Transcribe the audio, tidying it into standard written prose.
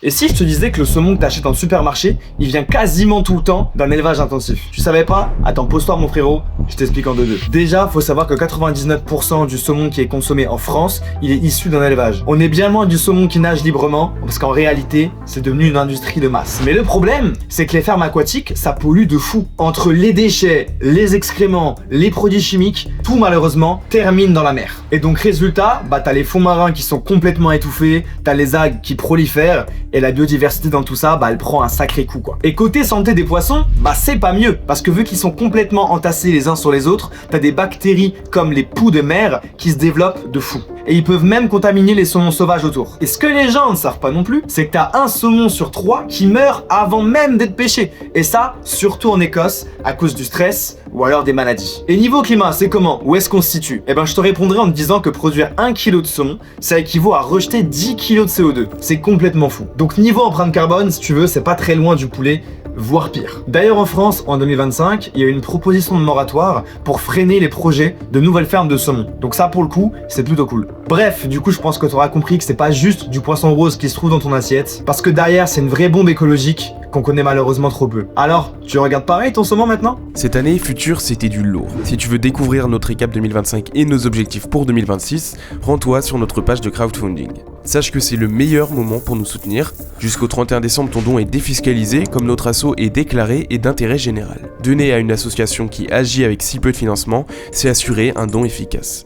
Et si je te disais que le saumon que t'achètes en supermarché, il vient quasiment tout le temps d'un élevage intensif? Tu savais pas? Attends, pose-toi mon frérot, je t'explique en deux. Déjà, faut savoir que 99% du saumon qui est consommé en France, il est issu d'un élevage. On est bien loin du saumon qui nage librement, parce qu'en réalité, c'est devenu une industrie de masse. Mais le problème, c'est que les fermes aquatiques, ça pollue de fou. Entre les déchets, les excréments, les produits chimiques, tout malheureusement termine dans la mer. Et donc résultat, t'as les fonds marins qui sont complètement étouffés, t'as les algues qui prolifèrent, et la biodiversité dans tout ça, elle prend un sacré coup quoi. Et côté santé des poissons, c'est pas mieux, parce que vu qu'ils sont complètement entassés les uns sur les autres, t'as des bactéries comme les poux de mer qui se développent de fou. Et ils peuvent même contaminer les saumons sauvages autour. Et ce que les gens ne savent pas non plus, c'est que t'as un saumon sur 3 qui meurt avant même d'être pêché. Et ça, surtout en Écosse, à cause du stress ou alors des maladies. Et niveau climat, c'est comment? Où est-ce qu'on se situe? Je te répondrai en te disant que produire 1 kg de saumon, ça équivaut à rejeter 10 kg de CO2. C'est complètement fou. Donc niveau empreinte carbone, si tu veux, c'est pas très loin du poulet, voire pire. D'ailleurs en France, en 2025, il y a eu une proposition de moratoire pour freiner les projets de nouvelles fermes de saumon. Donc ça pour le coup, c'est plutôt cool. Bref, du coup je pense que tu auras compris que c'est pas juste du poisson rose qui se trouve dans ton assiette, parce que derrière c'est une vraie bombe écologique qu'on connaît malheureusement trop peu. Alors, tu regardes pareil ton saumon maintenant? Cette année future, c'était du lourd. Si tu veux découvrir notre récap 2025 et nos objectifs pour 2026, rends-toi sur notre page de crowdfunding. Sache que c'est le meilleur moment pour nous soutenir. Jusqu'au 31 décembre, ton don est défiscalisé, comme notre asso est déclaré et d'intérêt général. Donner à une association qui agit avec si peu de financement, c'est assurer un don efficace.